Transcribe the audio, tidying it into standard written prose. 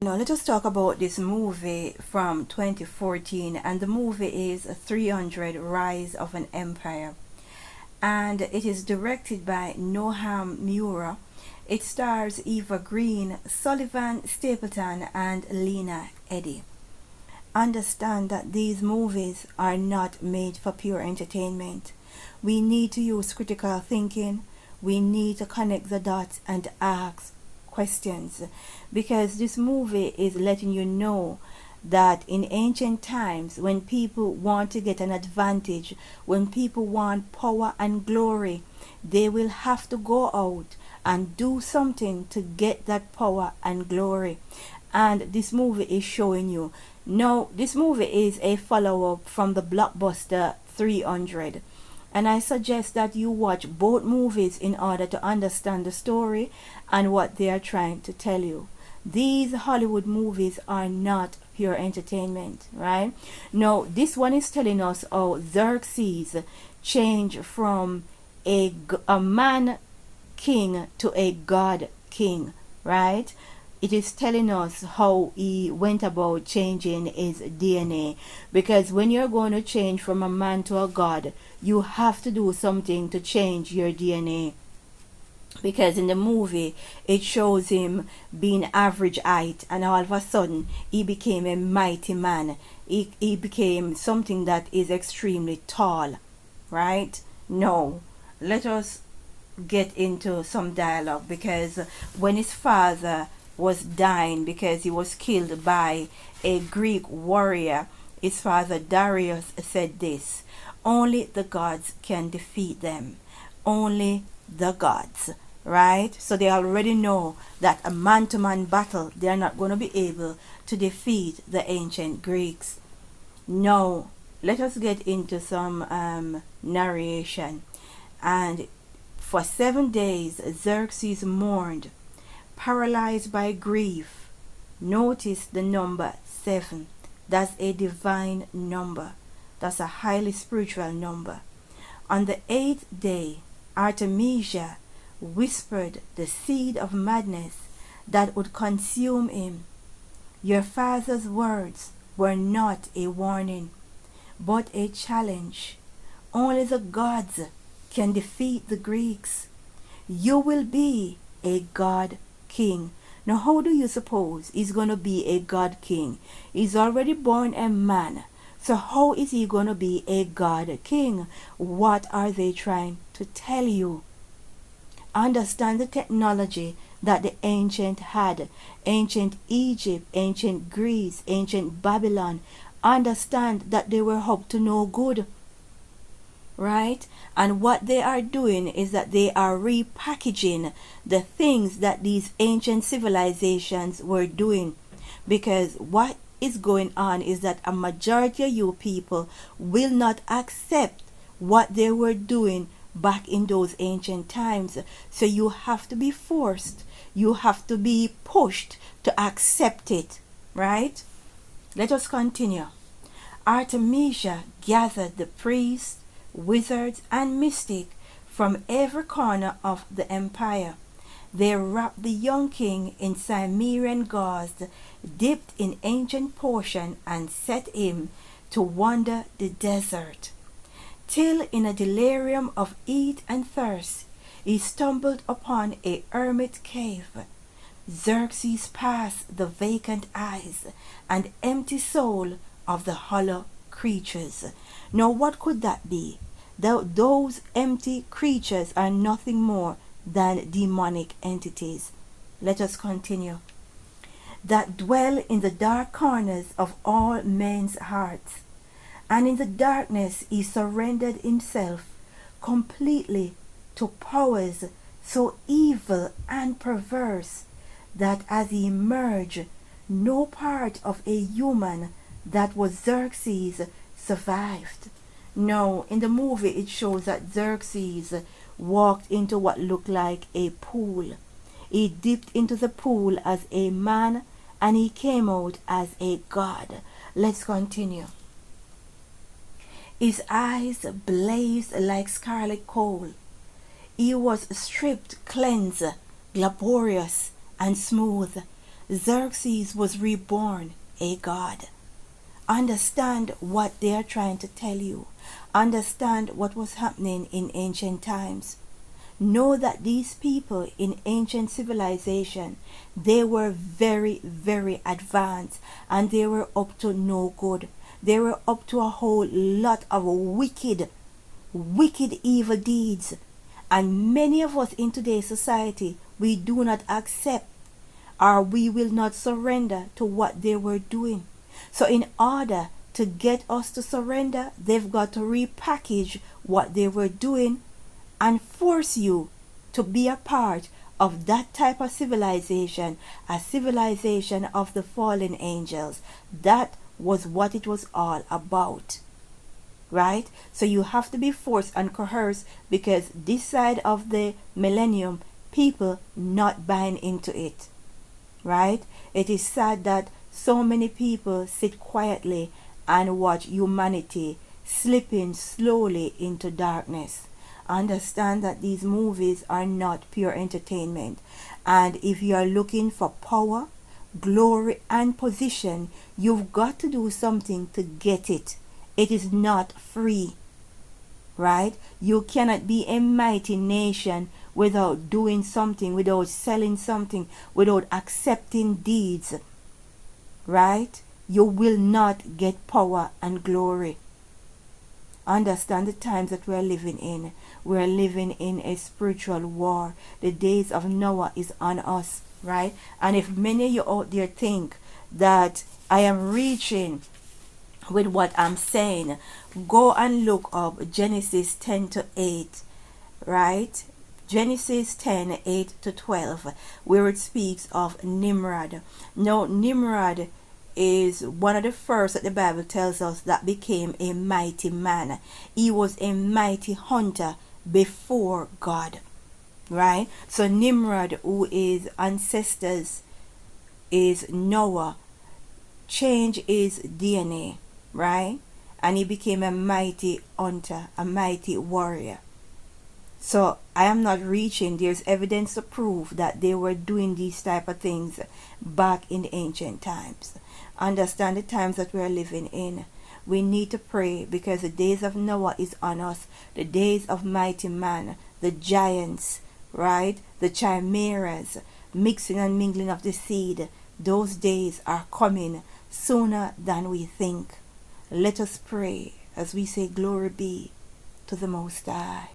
Now let us talk about this movie from 2014, and the movie is 300 Rise of an Empire, and it is directed by Noam Miura. It stars Eva Green, Sullivan Stapleton, and Lena Eddy. Understand that these movies are not made for pure entertainment. We need to use critical thinking. We need to connect the dots and ask questions, because this movie is letting you know that in ancient times, when people want to get an advantage, when people want power and glory, they will have to go out and do something to get that power and glory. And this movie is showing you. No, this movie is a follow-up from the blockbuster 300, and I suggest that you watch both movies in order to understand the story and what they are trying to tell you. These Hollywood movies are not pure entertainment, right? No, this one is telling us how Xerxes changed from a man king to a god king, right? It is telling us how he went about changing his DNA, because when you're going to change from a man to a god, you have to do something to change your DNA. Because in the movie it shows him being average height, and all of a sudden he became a mighty man. He became something that is extremely tall, right? No, let us get into some dialogue, because when his father was dying because he was killed by a Greek warrior, his father Darius said this: only the gods can defeat them. Only the gods, right? So they already know that a man-to-man battle, they are not going to be able to defeat the ancient Greeks. Now, let us get into some narration. And for 7 days, Xerxes mourned, paralyzed by grief. Notice the number 7. That's a divine number. That's a highly spiritual number. On the 8th day, Artemisia whispered the seed of madness that would consume him. Your father's words were not a warning, but a challenge. Only the gods can defeat the Greeks. You will be a god king. Now, how do you suppose he's going to be a god king? He's already born a man. So how is he going to be a god king? What are they trying to tell you? Understand the technology that the ancient had. Ancient Egypt, ancient Greece, ancient Babylon. Understand that they were up to no good, right? And what they are doing is that they are repackaging the things that these ancient civilizations were doing. Because what is going on is that a majority of you people will not accept what they were doing back in those ancient times. So you have to be forced, you have to be pushed to accept it, right? Let us continue. Artemisia gathered the priests, wizards, and mystics from every corner of the empire. They wrapped the young king in Cimmerian gauze, dipped in ancient potion, and set him to wander the desert, till in a delirium of heat and thirst he stumbled upon a hermit cave. Xerxes passed the vacant eyes and empty soul of the hollow creatures. Now what could that be? Those empty creatures are nothing more than demonic entities. Let us continue. That dwell in the dark corners of all men's hearts. And in the darkness he surrendered himself completely to powers so evil and perverse that as he emerged, no part of a human that was Xerxes survived. No, in the movie it shows that Xerxes walked into what looked like a pool. He dipped into the pool as a man and he came out as a god. Let's continue. His eyes blazed like scarlet coal. He was stripped, cleansed, glorious, and smooth. Xerxes was reborn a god. Understand what they are trying to tell you. Understand what was happening in ancient times. Know that these people in ancient civilization, they were very, very advanced, and they were up to no good. They were up to a whole lot of wicked, evil deeds. And many of us in today's society, we do not accept, or we will not surrender to what they were doing. So in order to get us to surrender, they've got to repackage what they were doing and force you to be a part of that type of civilization, a civilization of the fallen angels. That was what it was all about. Right? So you have to be forced and coerced, because this side of the millennium, people not buying into it. Right? It is sad that so many people sit quietly and watch humanity slipping slowly into darkness. Understand that these movies are not pure entertainment, and if you are looking for power, glory and position, you've got to do something to get it. It is not free. Right? You cannot be a mighty nation without doing something, without selling something, without accepting deeds. Right? You will not get power and glory. Understand the times that we're living in. We're living in a spiritual war. The days of Noah is on us, right? And if many of you out there think that I am reaching with what I'm saying, go and look up Genesis 10-8, right? Genesis 10:8-12, where it speaks of Nimrod. Now, Nimrod is one of the first that the Bible tells us that became a mighty man. He was a mighty hunter before God, right? So Nimrod, who is ancestors is Noah, changed his DNA, right? And he became a mighty hunter, a mighty warrior. So I am not reaching. There's evidence to prove that they were doing these type of things back in the ancient times. Understand the times that we are living in. We need to pray, because the days of Noah is on us. The days of mighty man, the giants, right? The chimeras, mixing and mingling of the seed. Those days are coming sooner than we think. Let us pray as we say glory be to the Most High.